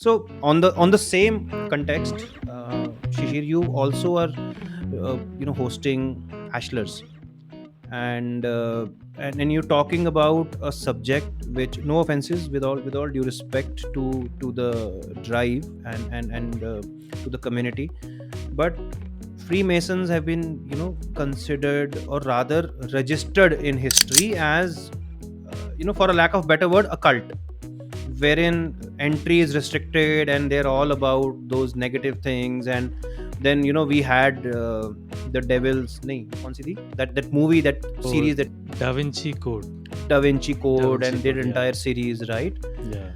So on the same context, Shishir, you also are hosting Ashlers, and and you're talking about a subject which, no offenses, with all due respect to the drive and to the community, but Freemasons have been, considered, or rather registered in history as, for a lack of better word, a cult, wherein entry is restricted and they're all about those negative things. And then, we had the devil's nahi, kaun si thi? That movie, that Oh, series, that Da Vinci Code. Da Vinci Da Code, Vinci and their Code, yeah. entire series, right? Yeah.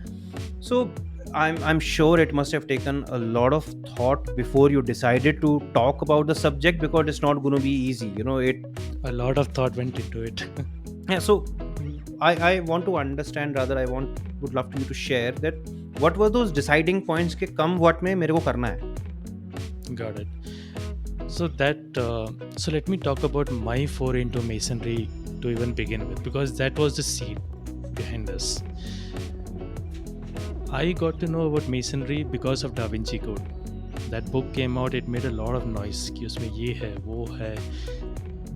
So I'm sure it must have taken a lot of thought before you decided to talk about the subject, because it's not going to be easy, it. A lot of thought went into it. Yeah, so I want to understand, rather I would love you to share that, what were those deciding points ke kam what mein mere ko karna hai. Got it. So let me talk about my foray into masonry to even begin with, because that was the seed behind this. I got to know about masonry because of Da Vinci Code. That book came out, it made a lot of noise कि उसमें ये है वो है,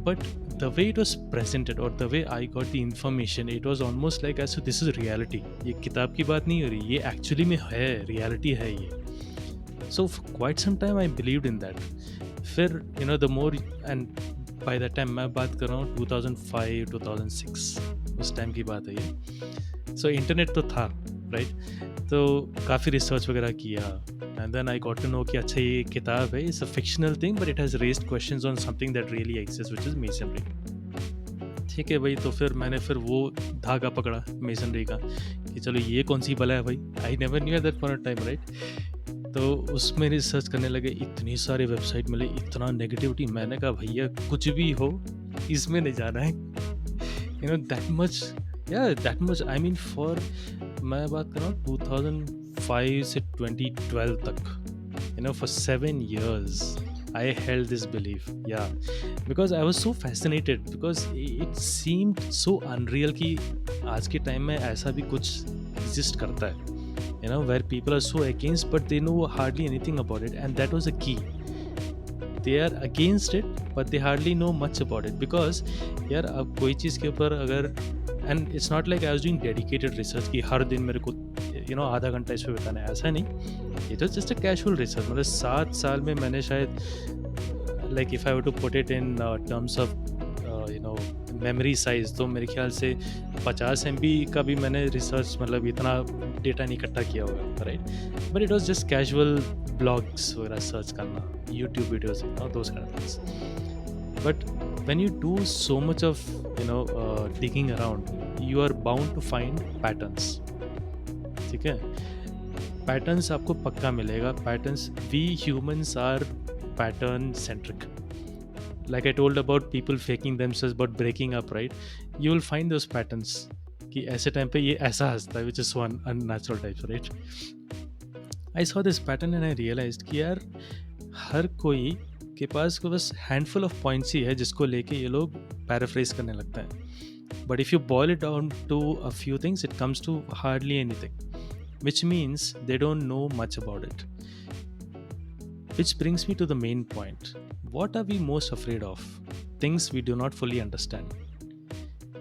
but the way it was presented or the way I got the information, it was almost like as if this is reality. ये किताब की बात नहीं हो रही, ये actually में है, reality है ये. So for quite some time I believed in that. फिर the more, and by that time मैं बात कर रहा हूँ 2005 2006, उस टाइम की बात है ये. So इंटरनेट तो था, राइट? तो काफ़ी रिसर्च वगैरह किया, and then I got to know कि अच्छा ये किताब है, it's a fictional thing but it has raised questions on something that really exist which is masonry. ठीक है भाई, तो फिर मैंने वो धागा पकड़ा मेसनरी का कि चलो ये कौन सी बला है भाई. I never knew at that point of time, right? तो उसमें रिसर्च करने लगे, इतनी सारी वेबसाइट मिले, इतना नेगेटिविटी. मैंने कहा भैया कुछ भी हो इसमें नहीं जाना है. दैट मच, या that much, I mean for, मैं बात कर रहा हूँ 2005 से 2012 तक, for 7 years I held this belief. Yeah, because I was so fascinated, because it seemed so unreal कि आज के टाइम में ऐसा भी कुछ exist करता है, where people are so against but they know hardly anything about it, and that was a key. They are against it but they hardly know much about it, because यार अब कोई चीज़ के ऊपर अगर, and it's not like I was doing dedicated research कि हर दिन मेरे को आधा घंटा इस पे बिताना है, ऐसा नहीं. It was just a casual research. मतलब 7 साल में मैंने शायद, like if I were to put it in terms of memory size, तो मेरे ख्याल से 50 MB का भी मैंने रिसर्च, मतलब इतना डेटा नहीं इकट्ठा किया होगा, right? But it was just casual blogs वगैरह सर्च करना, YouTube videos, those kind of things. But when you do so much of digging around, you are bound to find patterns. ठीक है, पैटर्न्स आपको पक्का मिलेगा. Patterns, we humans are pattern centric. Like I told about people faking themselves but breaking up, right? You will find those patterns कि ऐसे time पे ये ऐसा हंसता है, which is one unnatural types, right? I saw this pattern and I realized कि यार हर कोई के पास को बस हैंडफुल ऑफ पॉइंट्स ही है जिसको लेके ये लोग पैराफ्रेज करने लगते हैं. But if you boil it down to a few things, it comes to hardly anything, which means they don't know much about it. Which brings me to the main point. What are we most afraid of? Things we do not fully understand.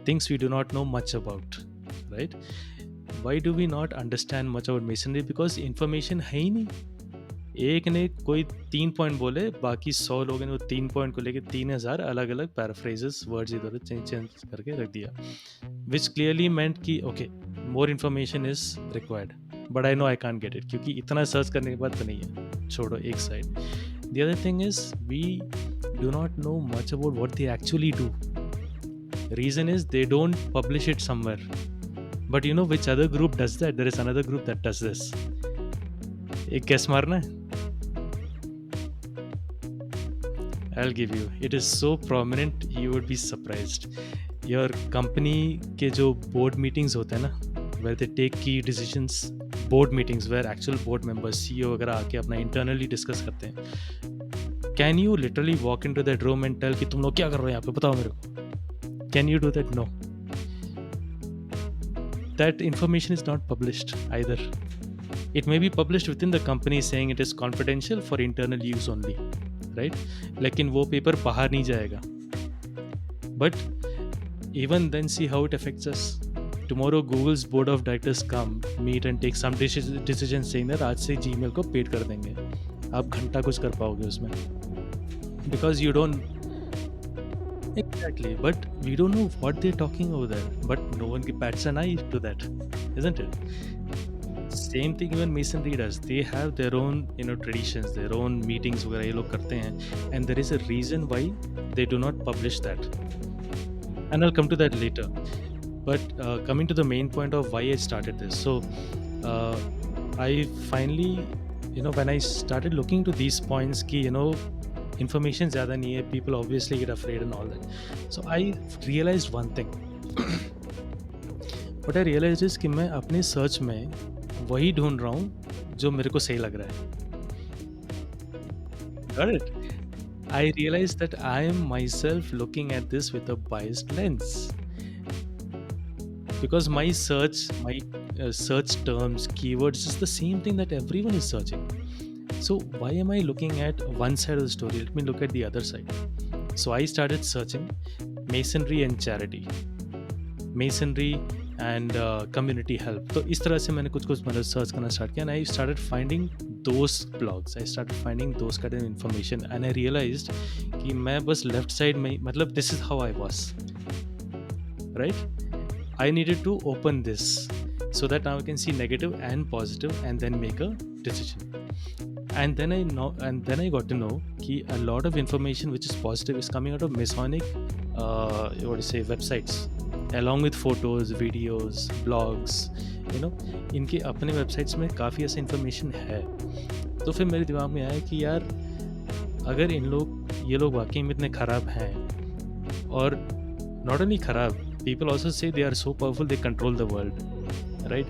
Things we do not know much about, right? Why do we not understand much about masonry? Because information है ही नहीं. एक ने कोई 3 point बोले, बाकी 100 लोगों ने वो 3 पॉइंट को लेके 3000 अलग अलग पैराफ्रेजेस, वर्ड्स इधर चेंज करके रख दिया, विच क्लियरली मेंट कि okay, more information is required, but I know I can't get it, क्योंकि इतना सर्च करने के बाद तो नहीं है, छोड़ो एक side. The other thing is we do not know much about what they actually do. Reason is they don't publish it somewhere. But which other group does that? There is another group that does this. एक guess मारना है. I'll give you. It is so prominent, you would be surprised. Your company के जो board meetings होते हैं ना, where they take key decisions, board meetings where actual board members, CEO वगैरह आके अपना internally discuss करते हैं. Can you literally walk into that room and tell कि तुम लोग क्या कर रहे हो यहाँ पे, बताओ मेरे को? Can you do that? No. That information is not published either. It may be published within the company saying it is confidential for internal use only, right? लेकिन वो पेपर बाहर नहीं जाएगा. But even then, see how it affects us. Tomorrow Google's board of directors come, meet and take some decision saying that आज से Gmail को paid कर देंगे. आप घंटा कुछ कर पाओगे उसमें. Because you don't. Exactly, but we don't know what they're talking over there. But no one bats an eye to that, isn't it? Same thing even Masonry does. They have their own, traditions, their own meetings वगैरह ये लोग करते हैं, and there is a reason why they do not publish that. And I'll come to that later. But coming to the main point of why I started this, so I finally, when I started looking to these points, कि information ज़्यादा नहीं है, people obviously get afraid and all that. So I realized one thing. What I realized is कि मैं अपने search में वही ढूंढ रहा हूँ जो मेरे को सही लग रहा है. Got it? I realized that I am myself looking at this with a biased lens. Because my search terms, keywords is the same thing that everyone is searching. So why am I looking at one side of the story? Let me look at the other side. So I started searching masonry and charity, masonry and community help. तो इस तरह से मैंने कुछ मतलब search करना start किया, and I started finding those blogs. I started finding those kind of information, and I realized कि मैं बस left side में मतलब this is how I was, right? I needed to open this so that now I can see negative and positive and then make a decision. And then I got to know कि a lot of information which is positive is coming out of Masonic websites, along with photos, videos, blogs. इनके अपने websites में काफ़ी ऐसा information है. तो फिर मेरे दिमाग में आया कि यार अगर ये लोग वाकई में इतने ख़राब हैं, और not only ख़राब, people also say they are so powerful they control the world, right?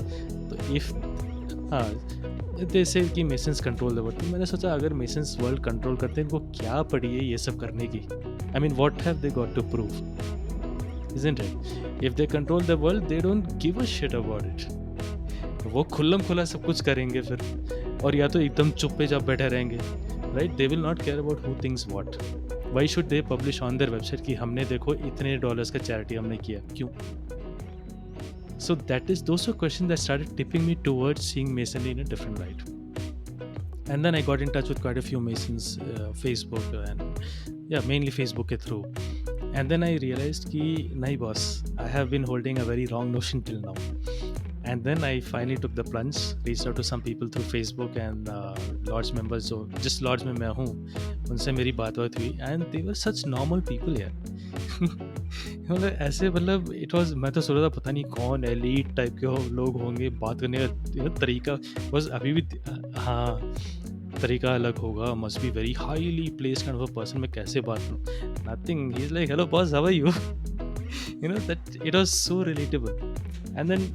तो if they say कि Masons control the world, तो मैंने सोचा अगर Masons world control करते हैं, इनको क्या पड़ी है ये सब करने की? I mean, what have they got to prove? Isn't it? If they control the world, they don't give a shit about it. वो खुल्लम खुला सब कुछ करेंगे फिर, और या तो एकदम चुप पे जब बैठे रहेंगे, right? They will not care about who thinks what. Why should they publish on their website कि हमने देखो इतने डॉलर्स का चैरिटी हमने किया, क्यों? So those were questions that started tipping me towards seeing Masonry in a different light. And then I got in touch with quite a few Masons, Facebook and mainly Facebook के through. And then I realized कि नहीं boss, I have been holding a very wrong notion till now. And then I finally took the plunge, reached out to some people through Facebook and lodge members, जो जिस lodge में मैं हूँ उनसे मेरी बात हुई, and they were such normal people यार. मतलब ऐसे मतलब इट वाज, मैं तो सोच रहा था पता नहीं कौन एलीट टाइप के लोग होंगे, बात करने का तरीका बस अभी भी तरीका अलग होगा, must be very highly placed kind of a person, मैं कैसे बात करूँ, nothing, he is like hello boss how are you, that it was so relatable. And then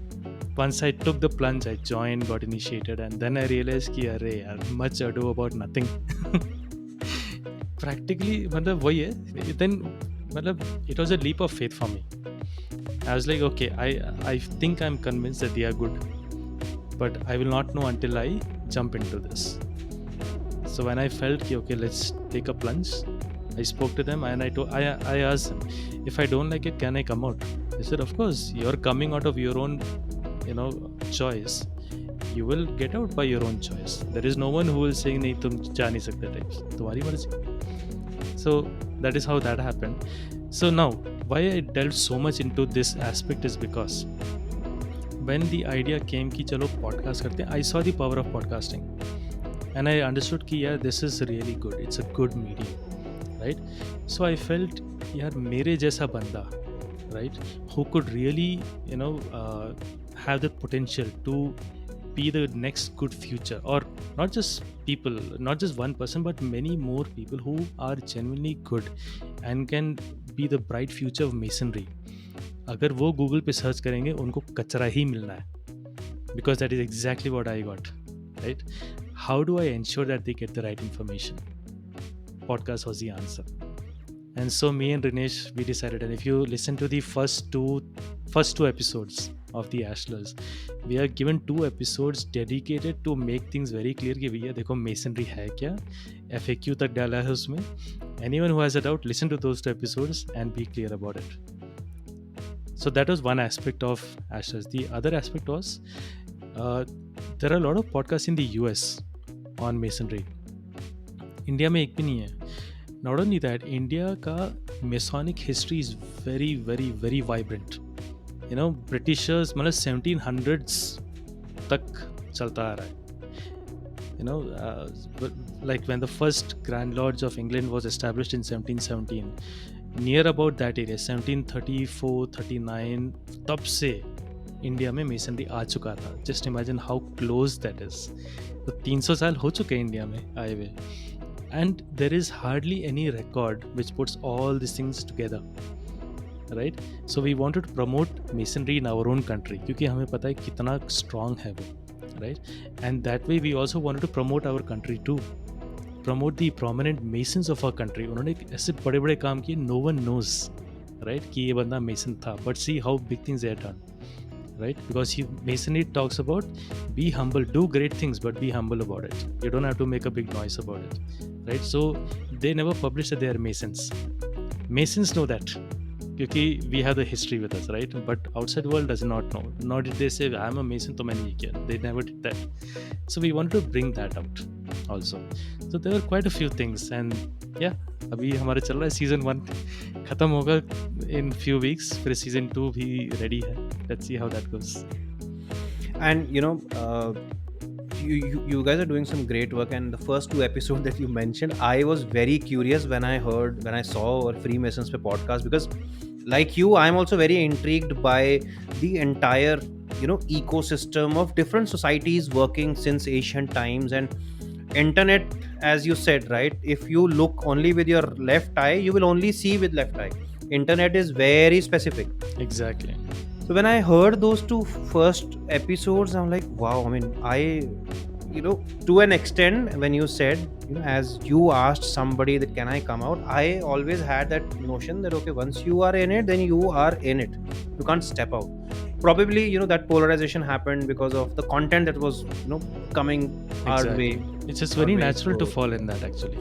once I took the plunge, I joined, got initiated, and then I realized कि अरे यार much ado about nothing. Practically मतलब वही है. Then मतलब it was a leap of faith for me. I was like, okay, I think I'm convinced that they are good, but I will not know until I jump into this. So when I felt कि okay, let's take a plunge, I spoke to them and I asked them, if I don't like it, can I come out? They said, of course, you're coming out of your own choice. You will get out by your own choice. There is no one who will say नहीं तुम जा नहीं सकते types, तुम्हारी मर्जी. So that is how that happened. So now why I delved so much into this aspect is because when the idea came कि चलो podcast करते हैं, I saw the power of podcasting and I understood कि यार this is really good, it's a good medium, right? So I felt यार मेरे जैसा बंदा, right, who could really have the potential to be the next good future, or not just people, not just one person, but many more people who are genuinely good and can be the bright future of masonry. अगर वो Google पे search करेंगे उनको कचरा ही मिलना है, because that is exactly what I got, right? How do I ensure that they get the right information? Podcast was the answer. And so me and Rinesh, we decided, and if you listen to the first two episodes, of the Ashlers. We are given 2 episodes dedicated to make things very clear कि भैया देखो masonry है क्या, FAQ तक डाला है उसमें. Anyone who has a doubt, listen to those 2 episodes and be clear about it. So that was one aspect of Ashlers. The other aspect was there are a lot of podcasts in the US on masonry. India में एक भी नहीं है. Not only that, India का Masonic history is very, very, very vibrant. You know, Britishers मतलब 1700s तक चलता आ रहा है. You know, like when the first Grand Lodge of England was established in 1717, near about that area, 1734-39, तब से India में masonry आ चुका था. Just imagine how close that is. तो 300 साल हो चुके हैं इंडिया में आए हुए. And there is hardly any record which puts all these things together, right? So we wanted to promote masonry in our own country क्योंकि हमें पता है कितना strong है वो, right? And that way we also wanted to promote our country too, promote the prominent masons of our country. उन्होंने ऐसे बड़े बड़े काम किए, no one knows, right? कि ये बंदा mason था, but see how big things they have done, right? Because masonry talks about be humble, do great things, but be humble about it. You don't have to make a big noise about it, right? So they never publish that they are masons. Masons know that क्योंकि we have the history with us, right? But outside world does not know. Nor did they say I'm a mason तो मैंने ये किया. They never did that. So we wanted to bring that out also. So there were quite a few things, and yeah, अभी हमारा चल रहा है season 1 खत्म होगा in few weeks, फिर season 2 भी ready है. Let's see how that goes. And you guys are doing some great work, and the first 2 episodes that you mentioned, I was very curious when I saw our Freemasons pe podcast, because like you, I'm also very intrigued by the entire ecosystem of different societies working since ancient times. And internet, as you said, right, if you look only with your left eye, you will only see with left eye. Internet is very specific. Exactly. So when I heard those 2 first episodes, I'm like, wow. I mean, to an extent, when you said, as you asked somebody that can I come out, I always had that notion that, okay, once you are in it, then you are in it. You can't step out. Probably, that polarization happened because of the content that was, coming our way. It's just very natural to fall in that, actually.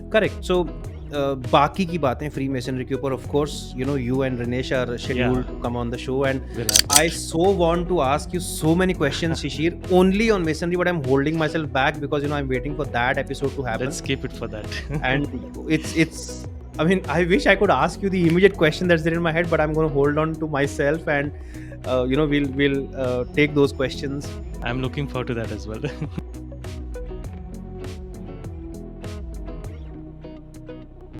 Correct. So, बाकी की बातें free masonry के ऊपर, of course you and Rinesh are scheduled to come on the show, and I so want to ask you so many questions, Shishir, only on masonry, but I'm holding myself back because I'm waiting for that episode to happen. Let's keep it for that. And it's I mean, I wish I could ask you the immediate question that's there in my head, but I'm going to hold on to myself, and we'll take those questions. I'm looking forward to that as well.